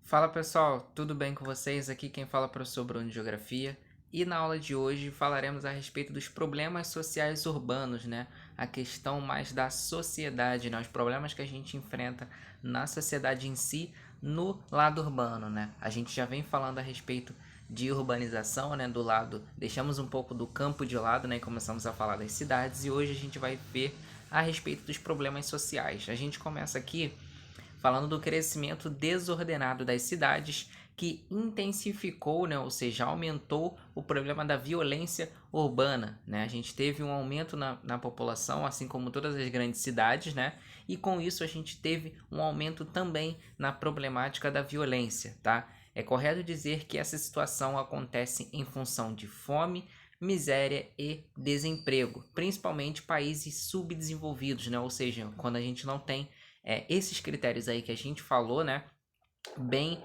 Fala pessoal, tudo bem com vocês? Aqui quem fala é o professor Bruno de Geografia e na aula de hoje falaremos a respeito dos problemas sociais urbanos, né? A questão mais da sociedade, né? Os problemas que a gente enfrenta na sociedade em si, no lado urbano, né? A gente já vem falando a respeito de urbanização, né? Do lado, deixamos um pouco do campo de lado, né? E começamos a falar das cidades e hoje a gente vai ver a respeito dos problemas sociais. A gente começa aqui falando do crescimento desordenado das cidades que intensificou, né, ou seja, aumentou o problema da violência urbana. Né? A gente teve um aumento na população, assim como todas as grandes cidades, né? E com isso a gente teve um aumento também na problemática da violência. Tá? É correto dizer que essa situação acontece em função de fome, miséria e desemprego, principalmente países subdesenvolvidos, né? Ou seja, quando a gente não tem esses critérios aí que a gente falou, né? Bem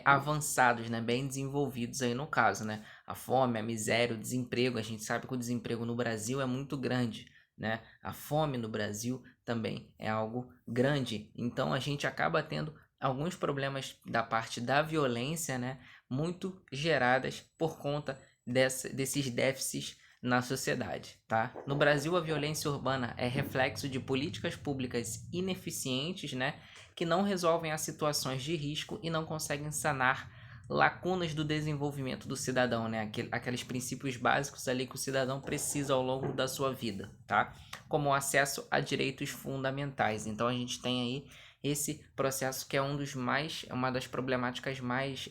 avançados, né? Bem desenvolvidos aí no caso, né? A fome, a miséria, o desemprego. A gente sabe que o desemprego no Brasil é muito grande, né? A fome no Brasil também é algo grande. Então a gente acaba tendo alguns problemas da parte da violência, né? Muito geradas por conta desses déficits na sociedade, tá? No Brasil, a violência urbana é reflexo de políticas públicas ineficientes, né? Que não resolvem as situações de risco e não conseguem sanar lacunas do desenvolvimento do cidadão, né? Aqueles princípios básicos ali que o cidadão precisa ao longo da sua vida, tá? Como o acesso a direitos fundamentais. Então a gente tem aí esse processo que é uma das problemáticas mais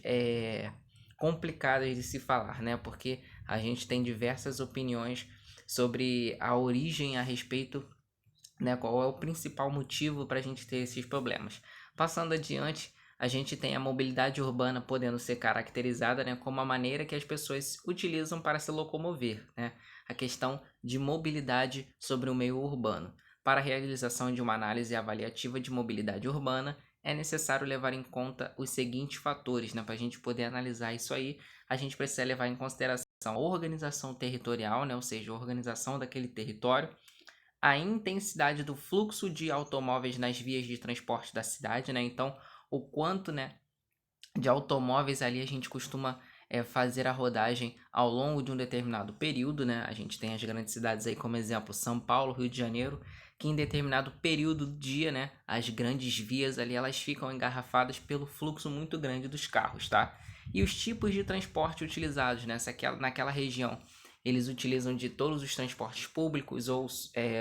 complicadas de se falar, né? Porque a gente tem diversas opiniões sobre a origem a respeito, né, qual é o principal motivo para a gente ter esses problemas. Passando adiante, a gente tem a mobilidade urbana podendo ser caracterizada, né, como a maneira que as pessoas utilizam para se locomover, né? A questão de mobilidade sobre o meio urbano. Para a realização de uma análise avaliativa de mobilidade urbana, é necessário levar em conta os seguintes fatores, né? Para a gente poder analisar isso aí, a gente precisa levar em consideração a organização territorial, né? Ou seja, a organização daquele território, a intensidade do fluxo de automóveis nas vias de transporte da cidade, né? Então, o quanto, né, de automóveis ali a gente costuma fazer a rodagem ao longo de um determinado período, né? A gente tem as grandes cidades aí como exemplo São Paulo, Rio de Janeiro, que em determinado período do dia, né, as grandes vias ali elas ficam engarrafadas pelo fluxo muito grande dos carros, tá? E os tipos de transporte utilizados naquela região, eles utilizam de todos os transportes públicos ou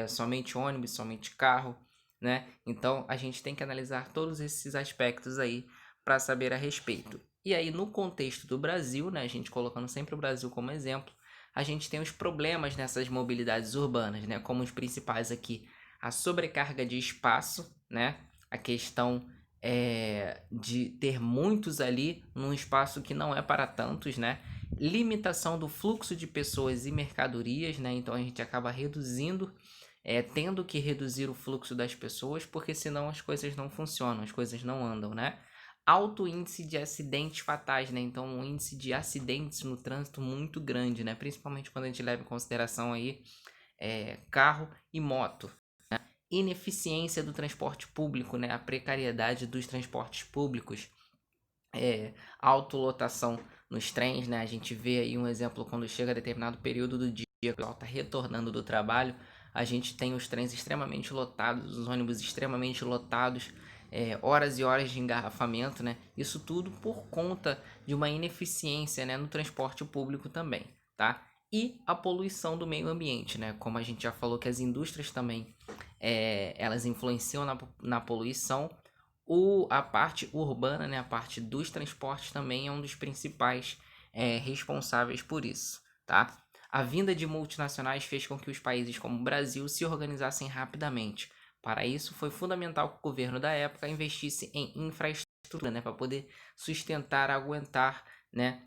somente ônibus, somente carro, né? Então a gente tem que analisar todos esses aspectos aí para saber a respeito. E aí, no contexto do Brasil, né, a gente colocando sempre o Brasil como exemplo, a gente tem os problemas nessas mobilidades urbanas, né, como os principais aqui, a sobrecarga de espaço, né, a questão de ter muitos ali num espaço que não é para tantos, né, limitação do fluxo de pessoas e mercadorias, né, então a gente acaba reduzindo, tendo que reduzir o fluxo das pessoas, porque senão as coisas não funcionam, as coisas não andam, né? Alto índice de acidentes fatais, né? Então, um índice de acidentes no trânsito muito grande, né? Principalmente quando a gente leva em consideração aí carro e moto. Ineficiência do transporte público, né? A precariedade dos transportes públicos, autolotação nos trens, né? A gente vê aí um exemplo quando chega a determinado período do dia que o pessoal está retornando do trabalho, a gente tem os trens extremamente lotados, os ônibus extremamente lotados, horas e horas de engarrafamento, né? Isso tudo por conta de uma ineficiência, né, no transporte público também, tá? E a poluição do meio ambiente, né? Como a gente já falou que as indústrias também elas influenciam na poluição, a parte urbana, né, a parte dos transportes também é um dos principais responsáveis por isso, tá? A vinda de multinacionais fez com que os países como o Brasil se organizassem rapidamente. Para isso, foi fundamental que o governo da época investisse em infraestrutura, né, para poder sustentar, aguentar, né,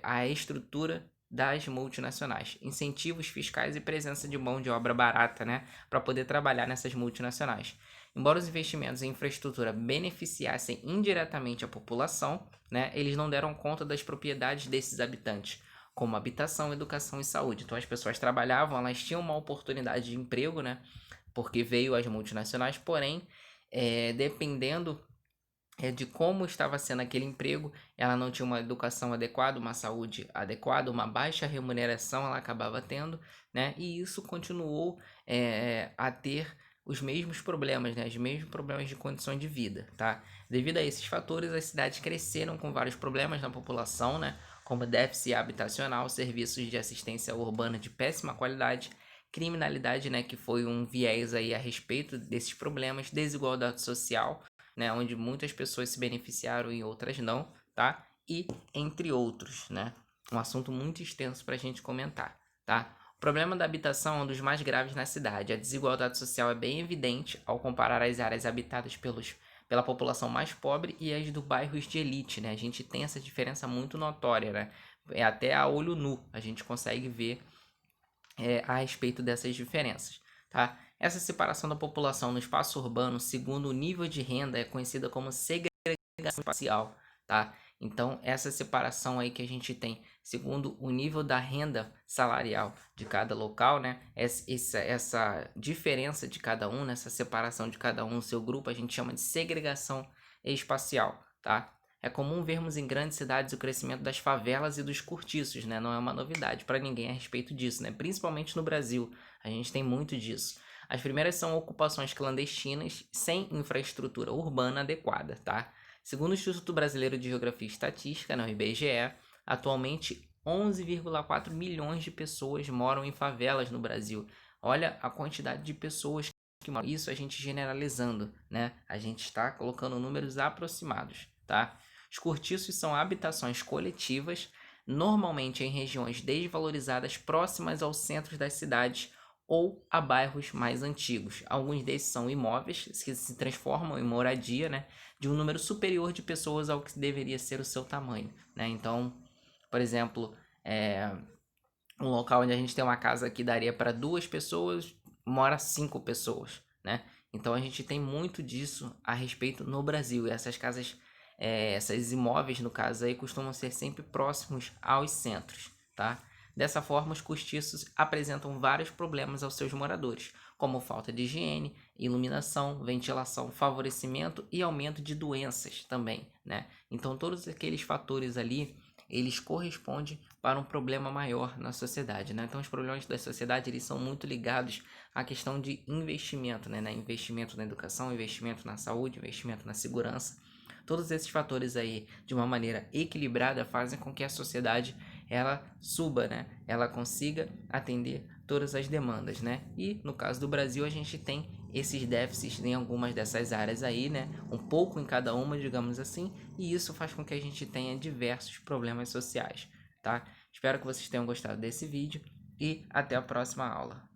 a estrutura das multinacionais, incentivos fiscais e presença de mão de obra barata, né, para poder trabalhar nessas multinacionais. Embora os investimentos em infraestrutura beneficiassem indiretamente a população, né, eles não deram conta das propriedades desses habitantes, como habitação, educação e saúde. Então as pessoas trabalhavam, elas tinham uma oportunidade de emprego, né, porque veio as multinacionais, porém, dependendo de como estava sendo aquele emprego. Ela não tinha uma educação adequada, uma saúde adequada, uma baixa remuneração ela acabava tendo, né? E isso continuou a ter os mesmos problemas, né? Os mesmos problemas de condições de vida, tá? Devido a esses fatores, as cidades cresceram com vários problemas na população, né? Como déficit habitacional, serviços de assistência urbana de péssima qualidade, criminalidade, né? Que foi um viés aí a respeito desses problemas, desigualdade social, né, onde muitas pessoas se beneficiaram e outras não, tá? E entre outros, né? Um assunto muito extenso para a gente comentar, tá? O problema da habitação é um dos mais graves na cidade. A desigualdade social é bem evidente ao comparar as áreas habitadas pela população mais pobre e as do bairros de elite, né? A gente tem essa diferença muito notória, né? É até a olho nu a gente consegue ver a respeito dessas diferenças, tá? Essa separação da população no espaço urbano, segundo o nível de renda, é conhecida como segregação espacial, tá? Então, essa separação aí que a gente tem, segundo o nível da renda salarial de cada local, né? Essa diferença de cada um, essa separação de cada um no seu grupo, a gente chama de segregação espacial, tá? É comum vermos em grandes cidades o crescimento das favelas e dos cortiços, né? Não é uma novidade para ninguém a respeito disso, né? Principalmente no Brasil, a gente tem muito disso. As primeiras são ocupações clandestinas sem infraestrutura urbana adequada, tá? Segundo o Instituto Brasileiro de Geografia e Estatística, o IBGE, atualmente 11,4 milhões de pessoas moram em favelas no Brasil. Olha a quantidade de pessoas que moram. Isso a gente generalizando, né? A gente está colocando números aproximados, tá? Os cortiços são habitações coletivas, normalmente em regiões desvalorizadas próximas aos centros das cidades ou a bairros mais antigos. Alguns desses são imóveis que se transformam em moradia, né, de um número superior de pessoas ao que deveria ser o seu tamanho, né? Então, por exemplo, um local onde a gente tem uma casa que daria para 2 pessoas, mora 5 pessoas, né? Então a gente tem muito disso a respeito no Brasil. E essas casas, esses imóveis, no caso aí, costumam ser sempre próximos aos centros, tá? Dessa forma, os cortiços apresentam vários problemas aos seus moradores, como falta de higiene, iluminação, ventilação, favorecimento e aumento de doenças também, né? Então todos aqueles fatores ali, eles correspondem para um problema maior na sociedade, né? Então os problemas da sociedade, eles são muito ligados à questão de investimento, né? Investimento na educação, investimento na saúde, investimento na segurança. Todos esses fatores aí, de uma maneira equilibrada, fazem com que a sociedade ela suba, né? Ela consiga atender todas as demandas, né? E no caso do Brasil, a gente tem esses déficits em algumas dessas áreas aí, né? Um pouco em cada uma, digamos assim, e isso faz com que a gente tenha diversos problemas sociais, tá? Espero que vocês tenham gostado desse vídeo e até a próxima aula.